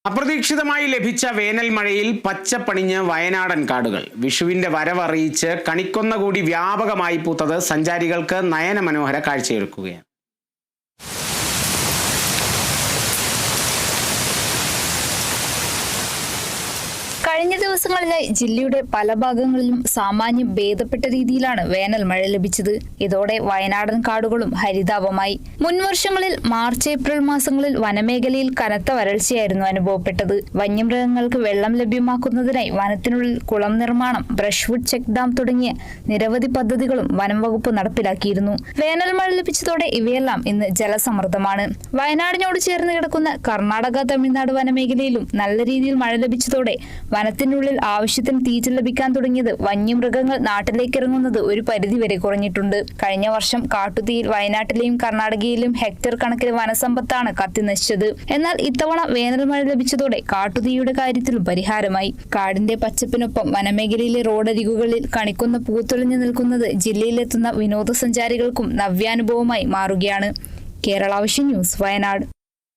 അപ്രതീക്ഷിതമായി ലഭിച്ച വേനൽ മഴയിൽ പച്ചപ്പണിഞ്ഞ് വയനാടൻ കാടുകൾ. വിഷുവിന്റെ വരവറിയിച്ച് കണിക്കൊന്ന കൂടി വ്യാപകമായി പൂത്തത് സഞ്ചാരികൾക്ക് നയനമനോഹര കാഴ്ചയൊരുക്കുകയാണ്. കഴിഞ്ഞ ദിവസങ്ങളിലായി ജില്ലയുടെ പല ഭാഗങ്ങളിലും സാമാന്യം ഭേദപ്പെട്ട രീതിയിലാണ് വേനൽ മഴ ലഭിച്ചത്. ഇതോടെ വയനാടൻ കാടുകളും ഹരിതാപമായി. മുൻവർഷങ്ങളിൽ മാർച്ച് ഏപ്രിൽ മാസങ്ങളിൽ വനമേഖലയിൽ കനത്ത വരൾച്ചയായിരുന്നു അനുഭവപ്പെട്ടത്. വന്യമൃഗങ്ങൾക്ക് വെള്ളം ലഭ്യമാക്കുന്നതിനായി വനത്തിനുള്ളിൽ കുളം നിർമ്മാണം, ബ്രഷ്വുഡ് ചെക്ക് ഡാം തുടങ്ങിയ നിരവധി പദ്ധതികളും വനം വകുപ്പ് നടപ്പിലാക്കിയിരുന്നു. വേനൽ മഴ ലഭിച്ചതോടെ ഇവയെല്ലാം ഇന്ന് ജലസമൃദ്ധമാണ്. വയനാടിനോട് ചേർന്ന് കിടക്കുന്ന കർണാടക, തമിഴ്നാട് വനമേഖലയിലും നല്ല രീതിയിൽ മഴ ലഭിച്ചതോടെ വനത്തിനുള്ളിൽ ആവശ്യത്തിന് തീറ്റ ലഭിക്കാൻ തുടങ്ങിയത് വന്യമൃഗങ്ങൾ നാട്ടിലേക്ക് ഇറങ്ങുന്നത് ഒരു പരിധിവരെ കുറഞ്ഞിട്ടുണ്ട്. കഴിഞ്ഞ വർഷം കാട്ടുതീയിൽ വയനാട്ടിലെയും കർണാടകയിലും ഹെക്ടർ കണക്കിന് വനസമ്പത്താണ് കത്തിനശിച്ചത്. എന്നാൽ ഇത്തവണ വേനൽ മഴ ലഭിച്ചതോടെ കാട്ടുതീയുടെ കാര്യത്തിലും പരിഹാരമായി. കാടിന്റെ പച്ചപ്പിനൊപ്പം വനമേഖലയിലെ റോഡരികുകളിൽ കണിക്കൊന്ന പൂത്തൊളിഞ്ഞു നിൽക്കുന്നത് ജില്ലയിലെത്തുന്ന വിനോദസഞ്ചാരികൾക്കും നവ്യാനുഭവമായി മാറുകയാണ്. Kerala vision news, Wayanad.